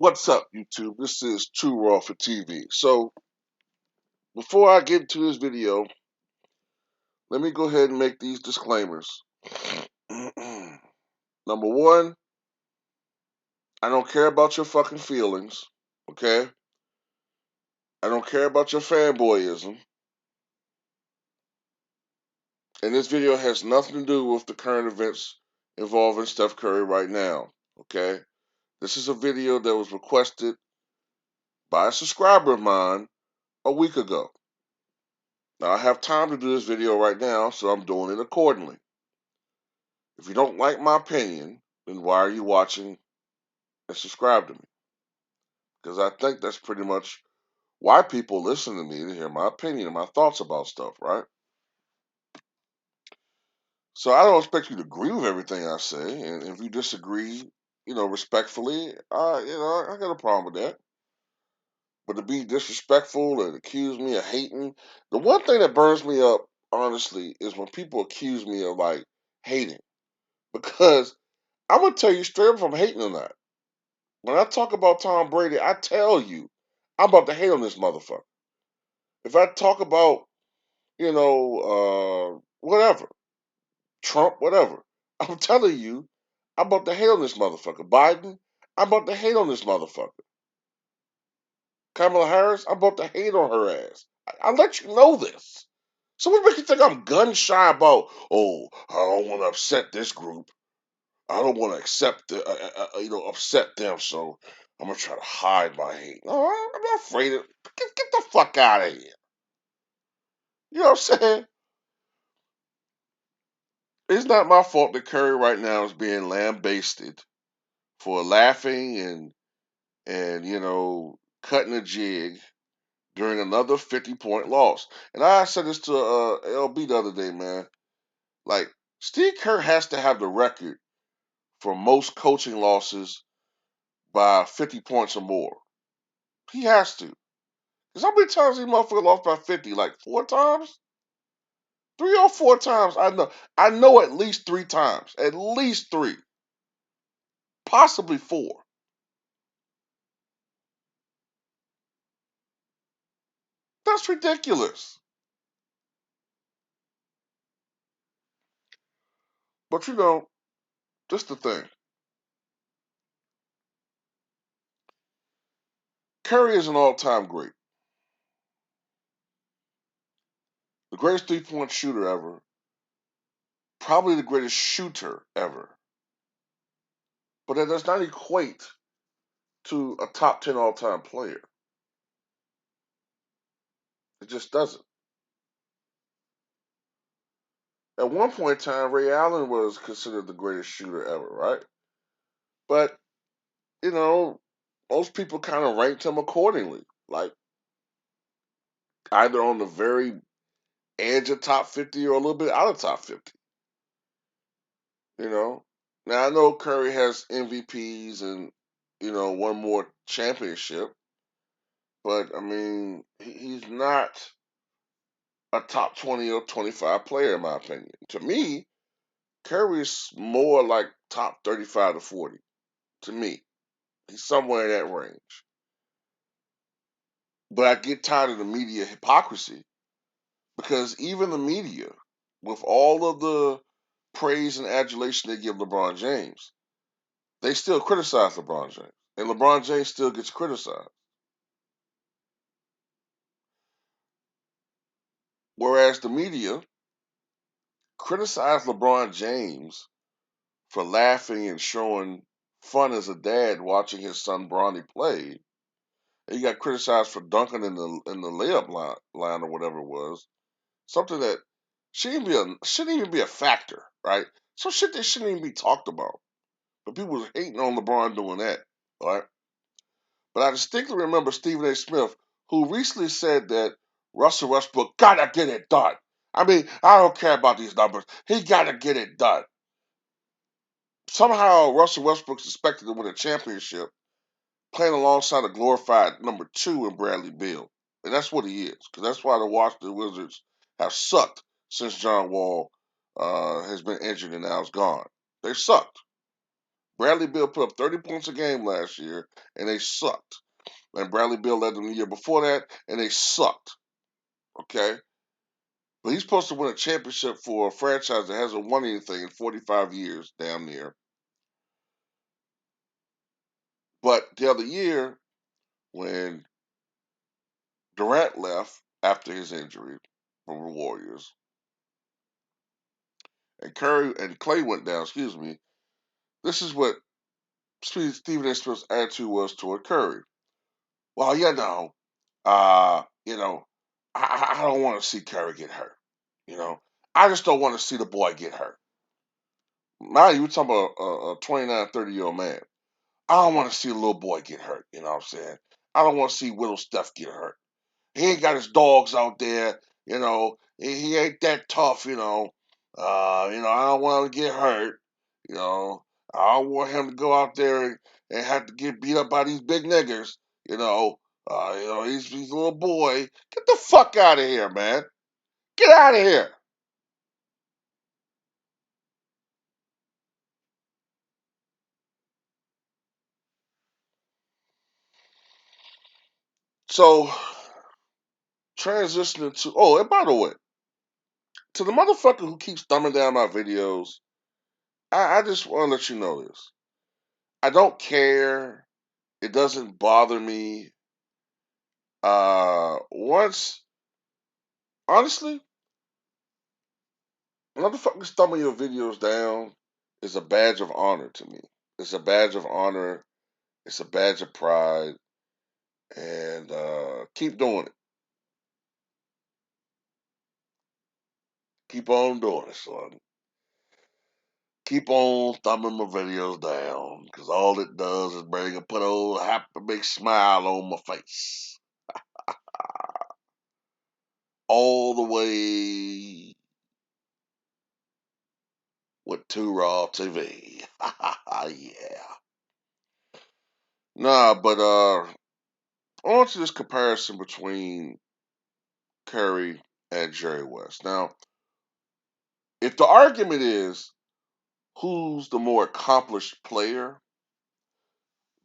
What's up, YouTube? This is Too Raw for TV. So, before I get into this video, let me go ahead and make these disclaimers. Number one, I don't care about your fucking feelings, okay? I don't care about your fanboyism. And this video has nothing to do with the current events involving Steph Curry right now, okay? This is a video that was requested by a subscriber of mine a week ago. Now, I have time to do this video right now, so I'm doing it accordingly. If you don't like my opinion, then why are you watching and subscribe to me? Because I think that's pretty much why people listen to me, to hear my opinion and my thoughts about stuff, right? So I don't expect you to agree with everything I say, and if you disagree, respectfully, I got a problem with that. But to be disrespectful and accuse me of hating, the one thing that burns me up, honestly, is when people accuse me of like hating. Because I'm gonna tell you straight up if I'm hating or not. When I talk about Tom Brady, I tell you, I'm about to hate on this motherfucker. If I talk about, whatever, Trump, whatever, I'm telling you, I'm about to hate on this motherfucker. Biden, I'm about to hate on this motherfucker. Kamala Harris, I'm about to hate on her ass. I let you know this. So what makes you think I'm gun shy about, oh, I don't want to upset this group. I don't want to upset them, so I'm gonna try to hide my hate. No, I'm not afraid of. Get the fuck out of here. You know what I'm saying? It's not my fault that Curry right now is being lambasted for laughing and cutting a jig during another 50-point loss. And I said this to LB the other day, man. Like Steve Kerr has to have the record for most coaching losses by 50 points or more. He has to. Because how many times these motherfucker lost by 50? Like 4 times? 3 or 4 times. I know. I know at least 3 times. At least 3. Possibly 4. That's ridiculous. But just the thing. Curry is an all-time great. The greatest three-point shooter ever. Probably the greatest shooter ever. But that does not equate to a top 10 all-time player. It just doesn't. At one point in time, Ray Allen was considered the greatest shooter ever, right? But, you know, most people kind of ranked him accordingly. Like, either on the very edge of top 50 or a little bit out of top 50. You know? Now, I know Curry has MVPs and, one more championship. But, I mean, he's not a top 20 or 25 player, in my opinion. To me, Curry's more like top 35 to 40. To me, he's somewhere in that range. But I get tired of the media hypocrisy because even the media, with all of the praise and adulation they give LeBron James, they still criticize LeBron James. And LeBron James still gets criticized. Whereas the media criticize LeBron James for laughing and showing fun as a dad watching his son Bronny play. And he got criticized for dunking in the layup line or whatever it was. Something that shouldn't even be a factor, right? Some shit that shouldn't even be talked about. But people was hating on LeBron doing that, all right? But I distinctly remember Stephen A. Smith, who recently said that Russell Westbrook gotta get it done. I mean, I don't care about these numbers. He gotta get it done. Somehow Russell Westbrook's expected to win a championship playing alongside a glorified number 2 in Bradley Beal. And that's what he is. Because that's why the Washington Wizards have sucked since John Wall has been injured and now is gone. They sucked. Bradley Beal put up 30 points a game last year, and they sucked. And Bradley Beal led them the year before that, and they sucked. Okay? But he's supposed to win a championship for a franchise that hasn't won anything in 45 years, damn near. But the other year, when Durant left after his injury from the Warriors, and Curry and Clay went down, excuse me, this is what Stephen A. Smith's attitude was toward Curry. Well, you know, I don't want to see Curry get hurt. You know, I just don't want to see the boy get hurt. Now you talking about a 29, 30-year-old man. I don't want to see a little boy get hurt. You know what I'm saying? I don't want to see little Steph get hurt. He ain't got his dogs out there. He ain't that tough. I don't want him to get hurt. You know, I don't want him to go out there and have to get beat up by these big niggers. He's a little boy. Get the fuck out of here, man. Get out of here. So transitioning to and by the way, to the motherfucker who keeps thumbing down my videos, I just want to let you know this. I don't care. It doesn't bother me. Once, honestly, motherfuckers thumbing your videos down is a badge of honor to me. It's a badge of honor. It's a badge of pride. And keep doing it. Keep on doing it, son. Keep on thumbing my videos down, because all it does is put a old happy big smile on my face. All the way with Two Raw TV. Yeah. Nah, but on to this comparison between Curry and Jerry West. Now, if the argument is who's the more accomplished player,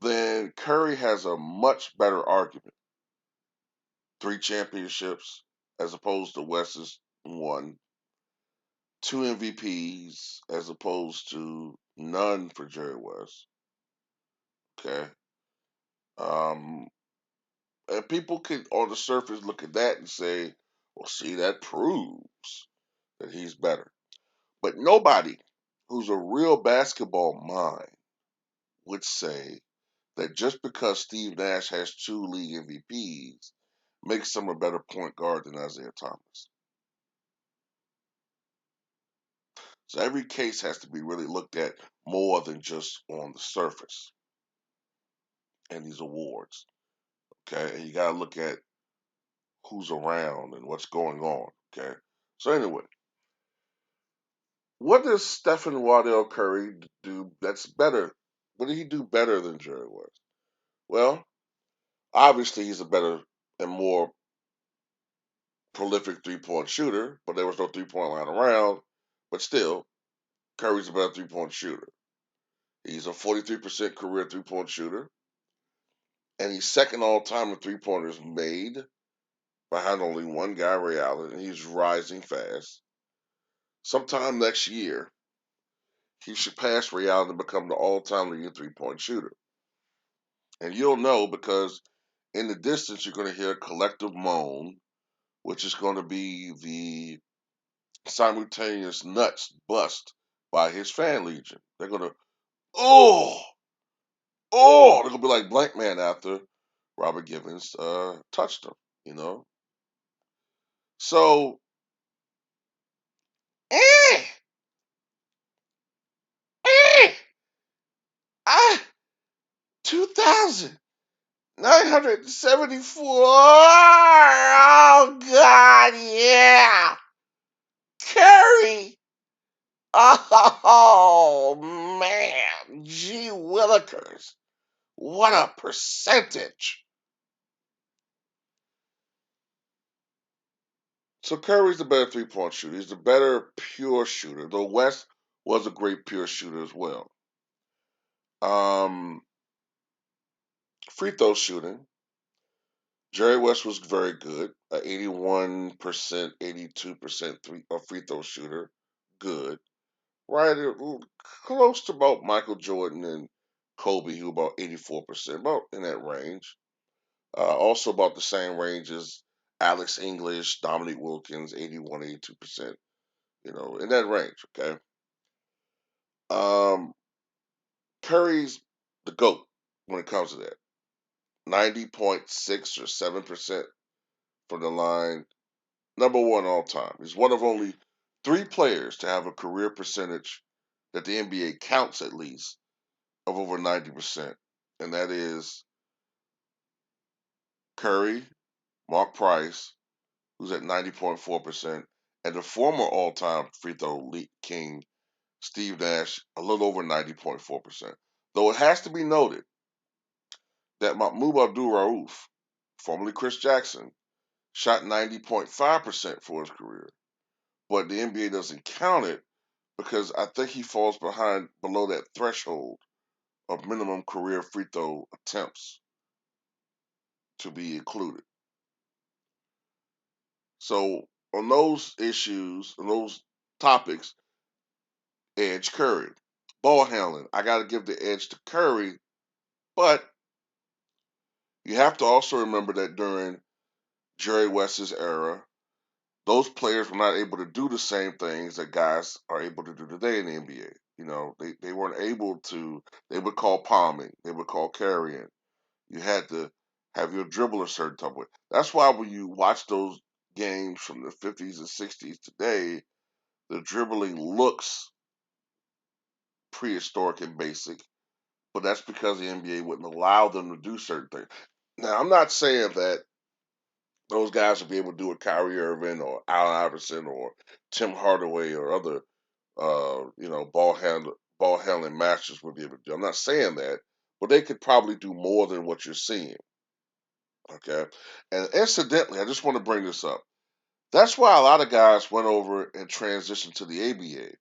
then Curry has a much better argument. 3 championships as opposed to West's one. 2 MVPs as opposed to none for Jerry West. Okay. Um, and people could, on the surface, look at that and say, well, see, that proves that he's better. But nobody who's a real basketball mind would say that just because Steve Nash has 2 league MVPs makes him a better point guard than Isaiah Thomas. So every case has to be really looked at more than just on the surface and these awards. Okay. And you got to look at who's around and what's going on. Okay. So, anyway, what does Stephen Waddell Curry do that's better? What did he do better than Jerry West? Well, obviously, he's a better and more prolific 3-point shooter, but there was no 3-point line around. But still, Curry's a better 3-point shooter. He's a 43% career 3-point shooter, and he's second all time in 3-pointers made behind only one guy, Ray Allen, and he's rising fast. Sometime next year, he should pass Ray Allen and become the all-time leading 3-point shooter. And you'll know because in the distance, you're going to hear a collective moan, which is going to be the simultaneous nuts bust by his fan legion. They're going to, oh, they're going to be like Blank Man after Robert Givens touched him, you know? So, eh, eh, ah, 2,974. Oh, God, yeah. Curry. Oh, man. Gee Willikers. What a percentage. So Curry's the better 3-point shooter. He's the better pure shooter. Though West was a great pure shooter as well. Um, Free throw shooting. Jerry West was very good. 81%, 82% free throw shooter. Good. Right, close to about Michael Jordan and Kobe, who about 84%, about in that range. Also about the same range as Alex English, Dominique Wilkins, 81, 82%, in that range, okay? Um, Curry's the GOAT when it comes to that. 90.6 or 7% from the line. Number one all time. He's one of only three players to have a career percentage that the NBA counts at least of over 90%. And that is Curry, Mark Price, who's at 90.4%, and the former all time free throw king, Steve Nash, a little over 90.4%. Though it has to be noted that Mahmoud Abdul Rauf, formerly Chris Jackson, shot 90.5% for his career. But the NBA doesn't count it because I think he falls below that threshold of minimum career free throw attempts to be included. So on those issues, on those topics, edge Curry. Ball handling, I got to give the edge to Curry, but you have to also remember that during Jerry West's era, those players were not able to do the same things that guys are able to do today in the NBA. They weren't able to, they would call palming, they would call carrying. You had to have your dribble a certain type of way. That's why when you watch those games from the 50s and 60s today, the dribbling looks prehistoric and basic, but that's because the NBA wouldn't allow them to do certain things. Now, I'm not saying that those guys will be able to do what Kyrie Irving or Allen Iverson or Tim Hardaway or other, ball handling masters would be able to do. I'm not saying that, but they could probably do more than what you're seeing. Okay, and incidentally, I just want to bring this up. That's why a lot of guys went over and transitioned to the ABA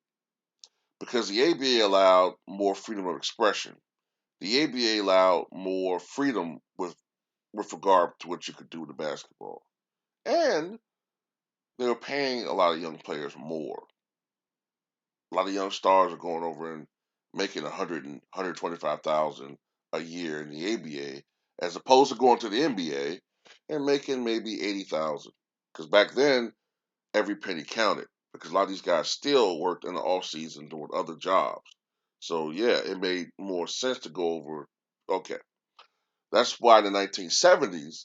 because the ABA allowed more freedom of expression. The ABA allowed more freedom with regard to what you could do with the basketball. And they were paying a lot of young players more. A lot of young stars are going over and making 125,000 a year in the ABA as opposed to going to the NBA and making maybe 80,000. Because back then, every penny counted because a lot of these guys still worked in the off season doing other jobs. So yeah, it made more sense to go over. Okay, that's why in the 1970s,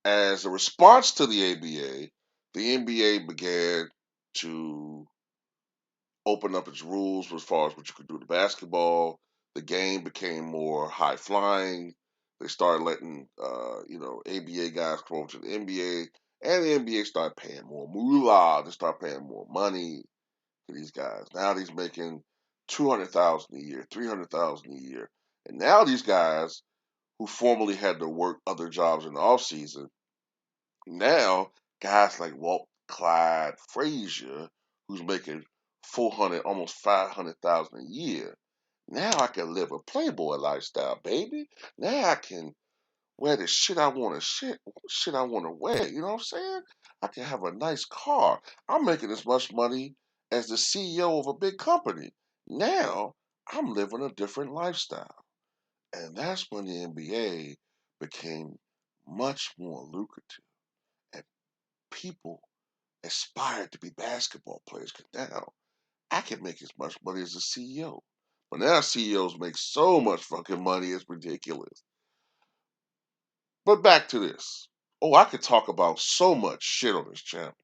as a response to the ABA, the NBA began to open up its rules as far as what you could do to basketball. The game became more high flying. They started letting ABA guys come over to the NBA, and the NBA started paying more moolah. They started paying more money to these guys. Now he's making 200,000 a year, 300,000 a year, and now these guys who formerly had to work other jobs in the off season, now guys like Walt Clyde Frazier, who's making 400, almost 500,000 a year. Now I can live a playboy lifestyle, baby. Now I can wear the shit I want to shit I want to wear. You know what I'm saying? I can have a nice car. I'm making as much money as the CEO of a big company. Now I'm living a different lifestyle. And that's when the NBA became much more lucrative. And people aspired to be basketball players. Cause now I can make as much money as a CEO. But now CEOs make so much fucking money, it's ridiculous. But back to this. Oh, I could talk about so much shit on this channel.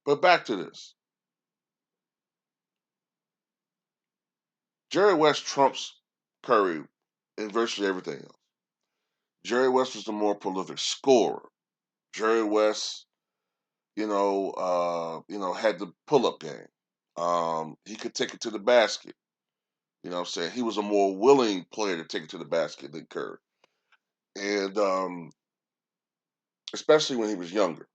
But back to this. Jerry West trumps Curry in virtually everything else. Jerry West was the more prolific scorer. Jerry West, had the pull-up game. He could take it to the basket. You know what I'm saying? He was a more willing player to take it to the basket than Curry. And especially when he was younger.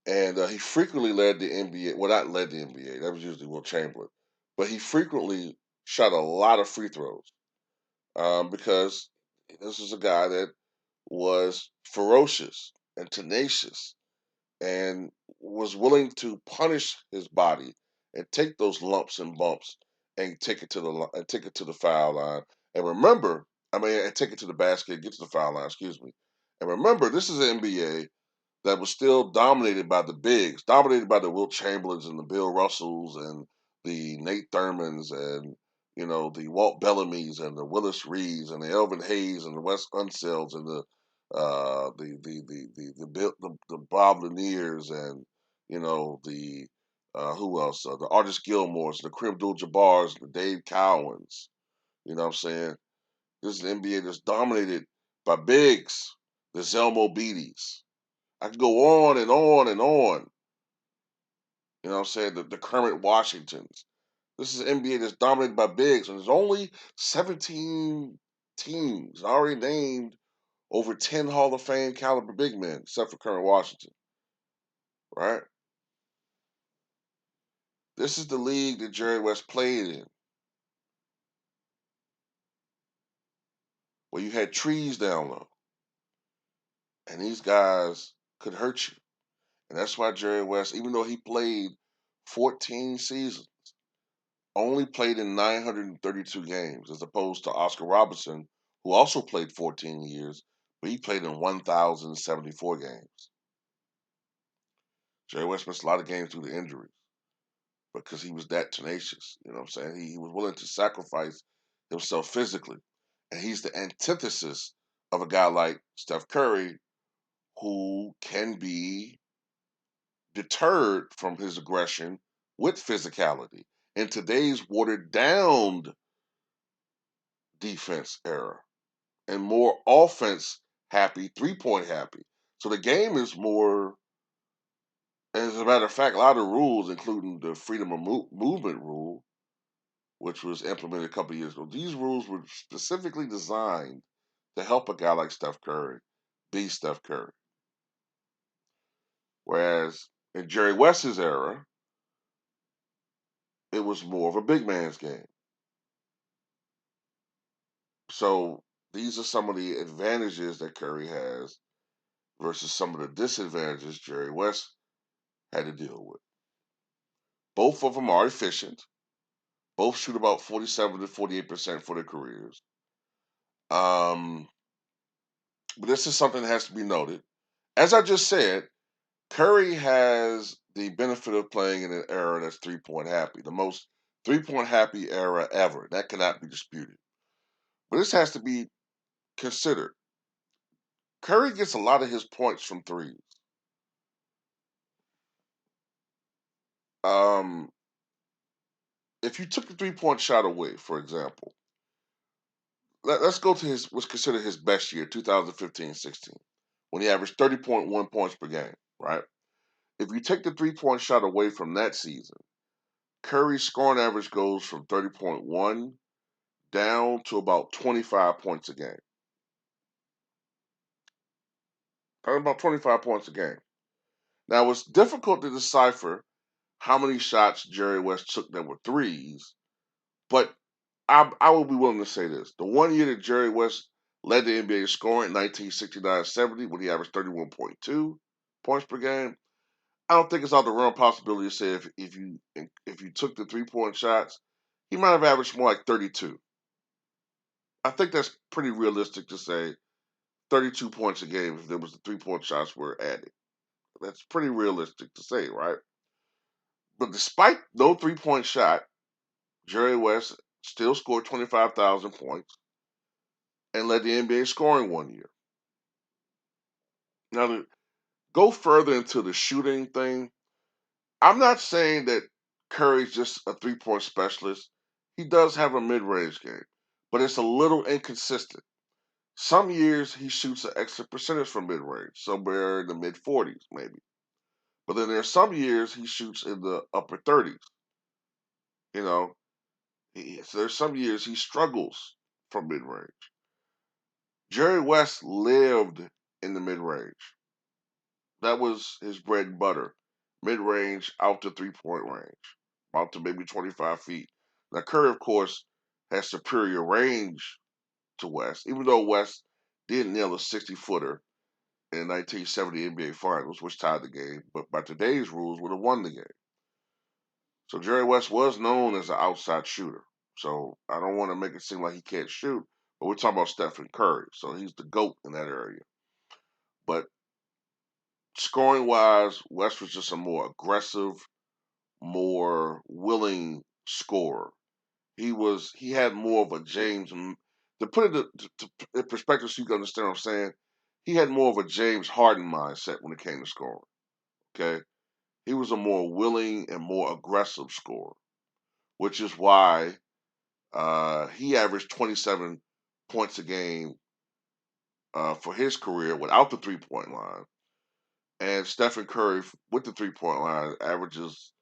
And he frequently led the NBA. Well, not led the NBA. That was usually Will Chamberlain. But he frequently shot a lot of free throws because this is a guy that was ferocious and tenacious and was willing to punish his body and take those lumps and bumps and take it to the foul line. And remember, and take it to the basket, get to the foul line. Excuse me. And remember, this is an NBA that was still dominated by the bigs, dominated by the Wilt Chamberlains and the Bill Russells and the Nate Thurmans and the Walt Bellamy's and the Willis Reeds and the Elvin Hayes and the Wes Unselds and the Bob Laniers and the who else? The Artis Gilmores, the Kareem Abdul-Jabbars, the Dave Cowens. You know what I'm saying? This is an NBA that's dominated by bigs, the Zelmo Beatties. I could go on and on and on. You know what I'm saying? The current Washingtons. This is an NBA that's dominated by bigs, and there's only 17 teams already named over 10 Hall of Fame caliber big men, except for current Washington, right? This is the league that Jerry West played in, where you had trees down low, and these guys could hurt you. And that's why Jerry West, even though he played 14 seasons, only played in 932 games, as opposed to Oscar Robertson, who also played 14 years, but he played in 1,074 games. Jerry West missed a lot of games due to injuries because he was that tenacious. You know what I'm saying? He was willing to sacrifice himself physically. And he's the antithesis of a guy like Steph Curry, who can be deterred from his aggression with physicality. In today's watered down defense era and more offense happy, 3-point happy. So the game is more, as a matter of fact, a lot of rules, including the freedom of movement rule, which was implemented a couple of years ago, these rules were specifically designed to help a guy like Steph Curry be Steph Curry. Whereas in Jerry West's era, it was more of a big man's game. So these are some of the advantages that Curry has versus some of the disadvantages Jerry West had to deal with. Both of them are efficient. Both shoot about 47 to 48% for their careers. Um, but this is something that has to be noted. As I just said, Curry has the benefit of playing in an era that's 3-point happy, the most 3-point happy era ever. That cannot be disputed. But this has to be considered. Curry gets a lot of his points from threes. Um, if you took the 3-point shot away, for example, let's go to what's considered his best year, 2015-16, when he averaged 30.1 points per game, right? If you take the 3-point shot away from that season, Curry's scoring average goes from 30.1 down to about 25 points a game. About 25 points a game. Now, it's difficult to decipher how many shots Jerry West took that were threes, but I will be willing to say this. The one year that Jerry West led the NBA in scoring, 1969-70, when he averaged 31.2 points per game, I don't think it's out the realm of possibility to say if you took the 3-point shots, he might have averaged more like 32. I think that's pretty realistic to say 32 points a game if there was the 3-point shots were added. That's pretty realistic to say, right? But despite no 3-point shot, Jerry West still scored 25,000 points and led the NBA scoring one year. Now, to go further into the shooting thing, I'm not saying that Curry's just a 3-point specialist. He does have a mid range game, but it's a little inconsistent. Some years he shoots an extra percentage from mid range, somewhere in the mid 40s, maybe. But then there's some years he shoots in the upper 30s. You know, so there's some years he struggles from mid range. Jerry West lived in the mid range. That was his bread and butter. Mid range out to 3-point range, out to maybe 25 feet. Now, Curry, of course, has superior range to West, even though West did nail a 60-footer in the 1970 NBA Finals, which tied the game, but by today's rules would have won the game. So Jerry West was known as an outside shooter. So I don't want to make it seem like he can't shoot, but we're talking about Stephen Curry. So he's the GOAT in that area. But scoring wise, West was just a more aggressive, more willing scorer. He had more of a James. To put it in perspective, so you can understand what I'm saying, he had more of a James Harden mindset when it came to scoring. Okay, he was a more willing and more aggressive scorer, which is why he averaged 27 points a game for his career without the 3-point line, and Stephen Curry with the 3-point line averages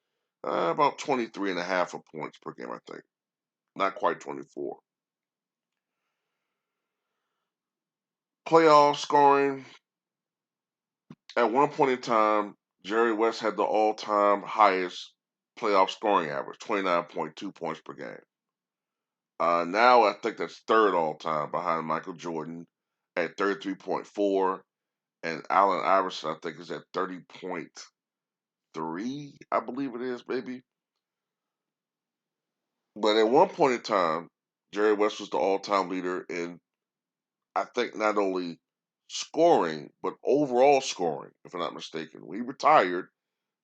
about 23 and a half of points per game. I think not quite 24. Playoff scoring. At one point in time, Jerry West had the all-time highest playoff scoring average, 29.2 points per game. Now I think that's third all-time behind Michael Jordan at 33.4, and Allen Iverson I think is at 30.3, I believe it is, maybe. But at one point in time, Jerry West was the all-time leader in, I think, not only scoring, but overall scoring, if I'm not mistaken. When he retired,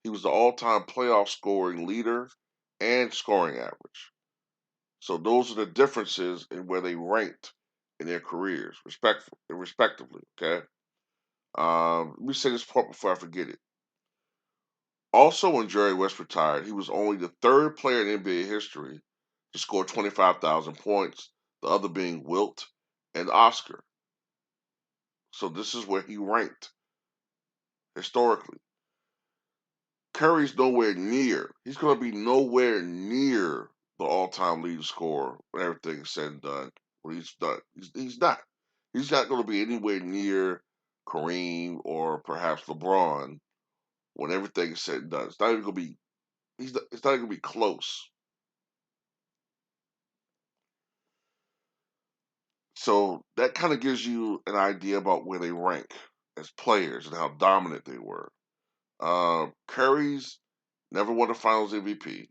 he was the all-time playoff scoring leader and scoring average. So those are the differences in where they ranked in their careers, respectively. Okay. Let me say this part before I forget it. Also, when Jerry West retired, he was only the third player in NBA history to score 25,000 points, the other being Wilt and Oscar. So this is where he ranked historically. Curry's nowhere near. He's going to be nowhere near the all-time leading scorer when everything is said and done. When he's done, he's not. He's not going to be anywhere near Kareem or perhaps LeBron when everything is said and done. It's not even going to be. It's not even going to be close. So that kind of gives you an idea about where they rank as players and how dominant they were. Curry's never won a Finals MVP.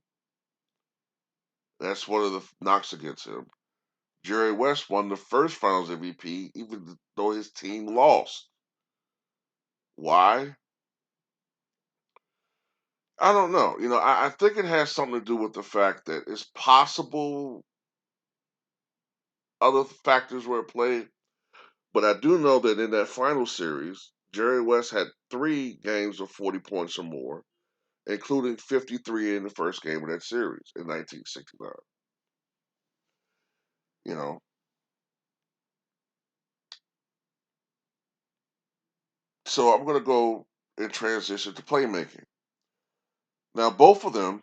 That's one of the knocks against him. Jerry West won the first Finals MVP, even though his team lost. Why? I don't know. I think it has something to do with the fact that it's possible other factors were at play, but I do know that in that final series, Jerry West had 3 games of 40 points or more, including 53 in the first game of that series in 1969. You know, so I'm going to go and transition to playmaking. Now, both of them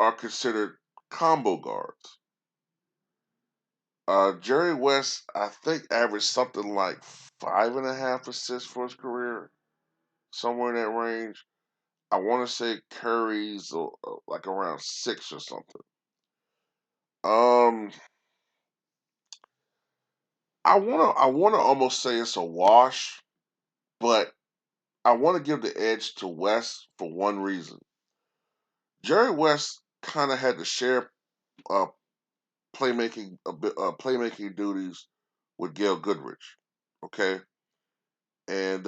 are considered combo guards. Jerry West, I think, averaged something like 5.5 assists for his career, somewhere in that range. I want to say Curry's like around 6 or something. Um, I wanna almost say it's a wash, but I want to give the edge to West for one reason. Jerry West kind of had to share uh, playmaking duties with Gail Goodrich. Okay, and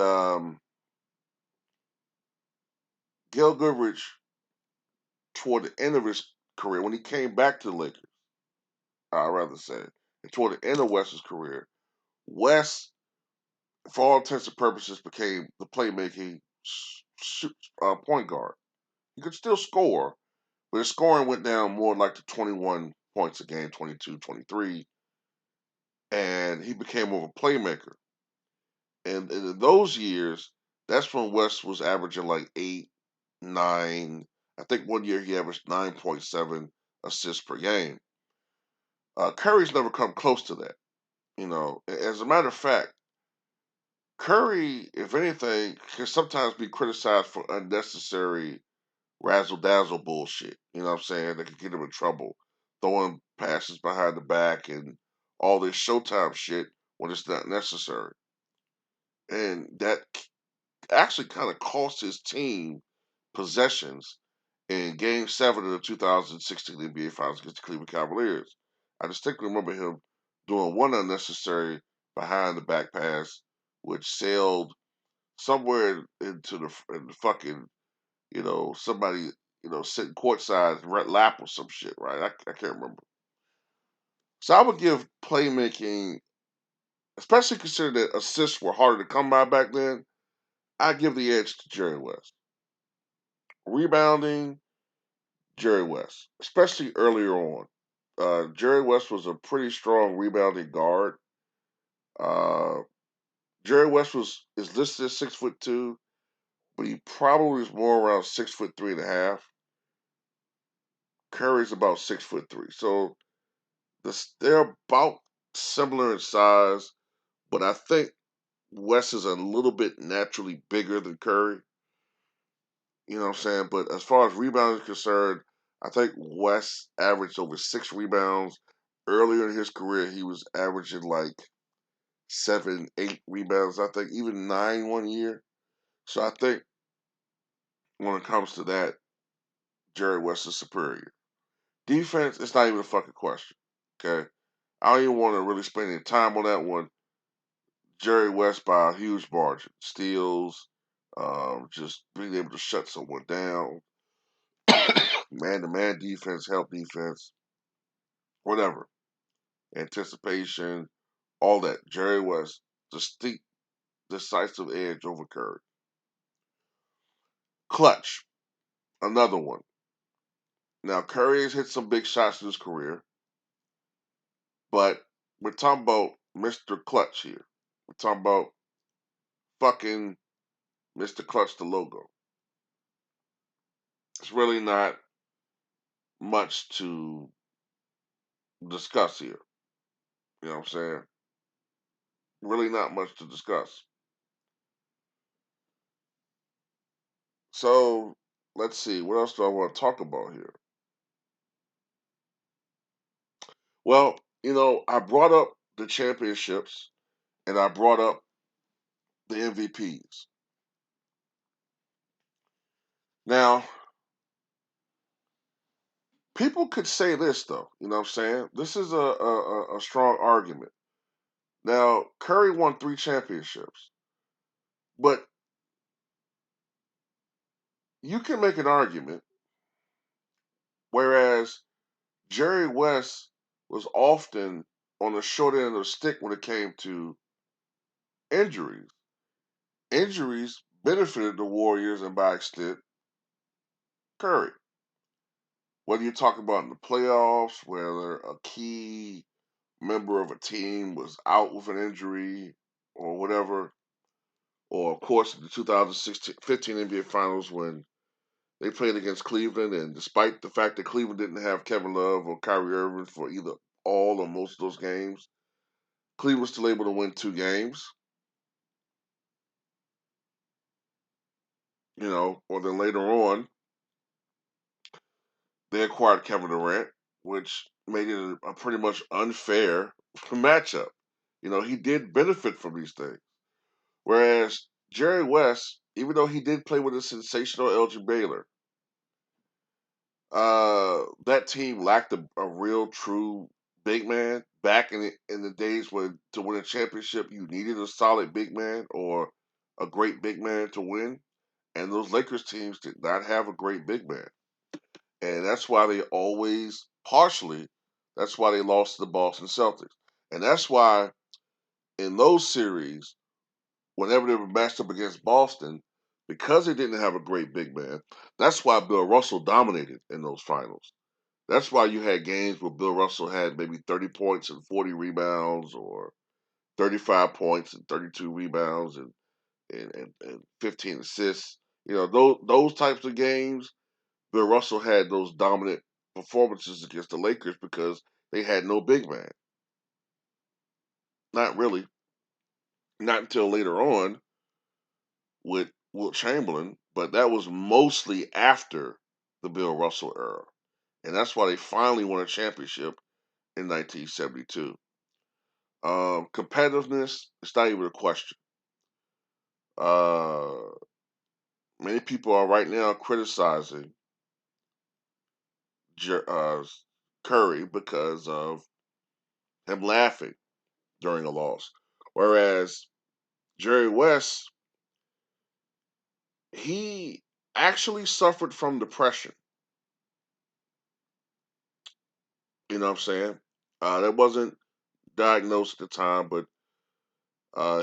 Gail Goodrich, toward the end of his career, when he came back to the Lakers, I'd rather say, and toward the end of West's career, West, for all intents and purposes, became the playmaking point guard. He could still score, but his scoring went down more like to 21 points a game, 22, 23, and he became more of a playmaker. And in those years, that's when West was averaging like 8, 9. I think one year he averaged 9.7 assists per game. Curry's never come close to that. As a matter of fact, Curry, if anything, can sometimes be criticized for unnecessary razzle dazzle bullshit. You know what I'm saying? That could get him in trouble. Throwing passes behind the back and all this Showtime shit when it's not necessary. And that actually kind of cost his team possessions in Game 7 of the 2016 NBA Finals against the Cleveland Cavaliers. I distinctly remember him doing one unnecessary behind the back pass, which sailed somewhere into in the fucking, somebody, sitting courtside red lap or some shit, right? I can't remember. So I would give playmaking, especially considering that assists were harder to come by back then, I give the edge to Jerry West. Rebounding, Jerry West, especially earlier on. Jerry West was a pretty strong rebounding guard. Uh, Jerry West is listed as 6'2", but he probably is more around 6'3.5". Curry's about 6'3", so they're about similar in size, but I think West is a little bit naturally bigger than Curry. You know what I'm saying? But as far as rebounding is concerned, I think West averaged over 6 rebounds. Earlier in his career, he was averaging like 7, 8 rebounds. I think even 9 one year. So I think when it comes to that, Jerry West is superior. Defense, it's not even a fucking question. Okay, I don't even want to really spend any time on that one. Jerry West by a huge margin. Steals, just being able to shut someone down, man to man defense, help defense, whatever. Anticipation, all that. Jerry West, distinct, decisive edge over Curry. Clutch, another one. Now, Curry has hit some big shots in his career, but we're talking about Mr. Clutch here. We're talking about fucking Mr. Clutch, the logo. It's really not much to discuss here. You know what I'm saying? Really not much to discuss. So let's see. What else do I want to talk about here? Well, I brought up the championships and I brought up the MVPs. Now, people could say this though. You know what I'm saying? This is a strong argument. Now, Curry won 3 championships, but you can make an argument. Whereas Jerry West was often on the short end of the stick when it came to injuries. Injuries benefited the Warriors and by extent Curry. Whether you're talking about in the playoffs, whether a key member of a team was out with an injury or whatever, or of course in the 2016-15 NBA Finals when they played against Cleveland, and despite the fact that Cleveland didn't have Kevin Love or Kyrie Irving for either all or most of those games, Cleveland was still able to win 2 games. Or then later on, they acquired Kevin Durant, which made it a pretty much unfair matchup. He did benefit from these things. Whereas Jerry West, even though he did play with a sensational Elgin Baylor, that team lacked a real, true big man. Back in the days when to win a championship, you needed a solid big man or a great big man to win. And those Lakers teams did not have a great big man. And that's why that's why they lost to the Boston Celtics. And that's why in those series, whenever they were matched up against Boston, because they didn't have a great big man, that's why Bill Russell dominated in those finals. That's why you had games where Bill Russell had maybe 30 points and 40 rebounds, or 35 points and 32 rebounds and 15 assists. Those types of games, Bill Russell had those dominant performances against the Lakers because they had no big man. Not really. Not until later on with Wilt Chamberlain, but that was mostly after the Bill Russell era. And that's why they finally won a championship in 1972. Competitiveness, it's not even a question. Uh, Many people are right now criticizing Curry because of him laughing during a loss. Whereas Jerry West, he actually suffered from depression. You know what I'm saying? That wasn't diagnosed at the time, but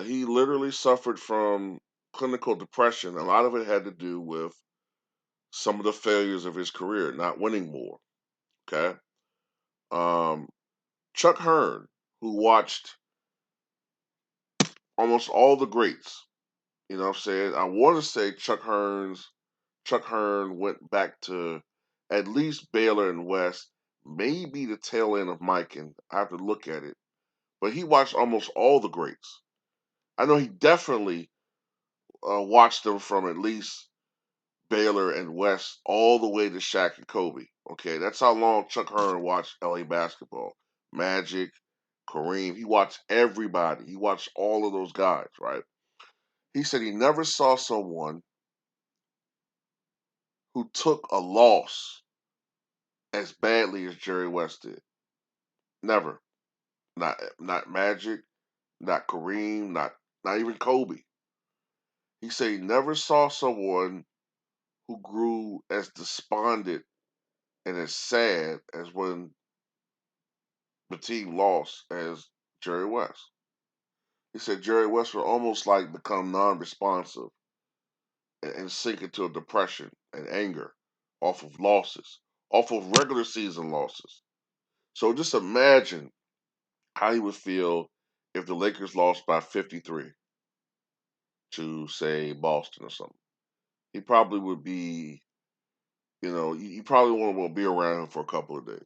he literally suffered from clinical depression. A lot of it had to do with some of the failures of his career, not winning more. Okay. Um, Chuck Hearn, who watched almost all the greats, you know what I'm saying? I want to say Chuck Hearn went back to at least Baylor and West, maybe the tail end of Mike, and I have to look at it. But he watched almost all the greats. I know he definitely watched them from at least Baylor and West all the way to Shaq and Kobe. Okay, that's how long Chuck Hearn watched LA basketball. Magic, Kareem, he watched everybody. He watched all of those guys, right? He said he never saw someone who took a loss as badly as Jerry West did. Never. Not Magic, not Kareem, not even Kobe. He said he never saw someone who grew as despondent and as sad as when the team lost as Jerry West. He said Jerry West would almost like become non-responsive and sink into a depression and anger off of losses, off of regular season losses. So just imagine how he would feel if the Lakers lost by 53 to, say, Boston or something. He probably would be, you probably won't be around him for a couple of days.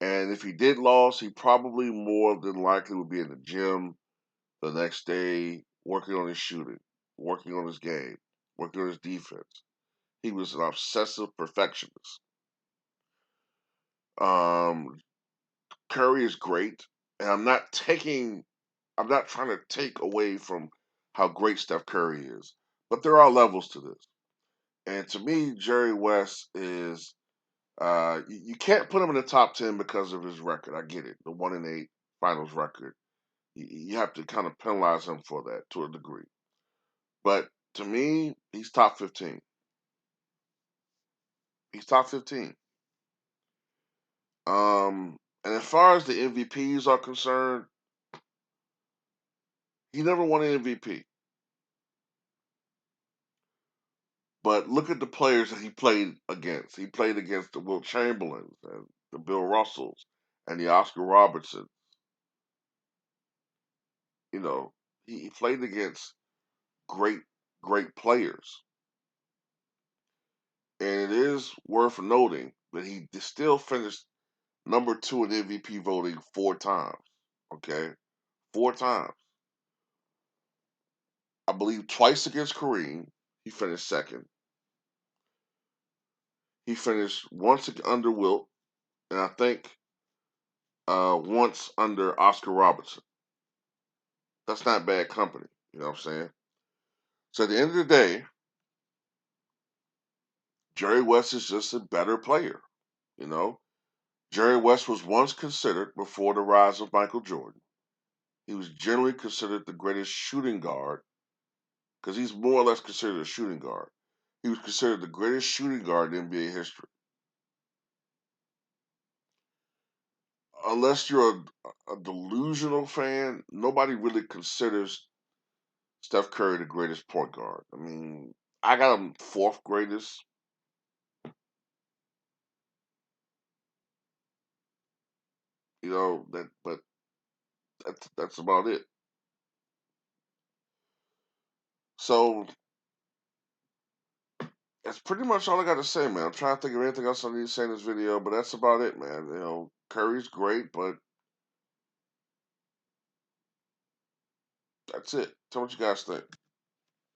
And if he did lose, he probably more than likely would be in the gym the next day working on his shooting, working on his game, working on his defense. He was an obsessive perfectionist. Um, Curry is great, and I'm not trying to take away from how great Steph Curry is, but there are levels to this. And to me, Jerry West is you can't put him in the top 10 because of his record. I get it, the 1-8 finals record. You have to kind of penalize him for that to a degree. But to me, he's top 15. He's top 15. And as far as the MVPs are concerned, he never won an MVP. But look at the players that he played against. He played against the Will Chamberlains and the Bill Russells and the Oscar Robertson. You know, he played against great, great players. And it is worth noting that he still finished number two in MVP voting 4 times. Okay? 4 times. I believe twice against Kareem, he finished second. He finished once under Wilt, and I think once under Oscar Robertson. That's not bad company. You know what I'm saying? So at the end of the day, Jerry West is just a better player. You know, Jerry West was once considered, before the rise of Michael Jordan, he was generally considered the greatest shooting guard because he's more or less considered a shooting guard. He was considered the greatest shooting guard in NBA history. Unless you're a delusional fan, nobody really considers Steph Curry the greatest point guard. I mean, I got him fourth greatest. But that's about it. So that's pretty much all I got to say, man. I'm trying to think of anything else I need to say in this video, but that's about it, man. Curry's great, but that's it. Tell me what you guys think.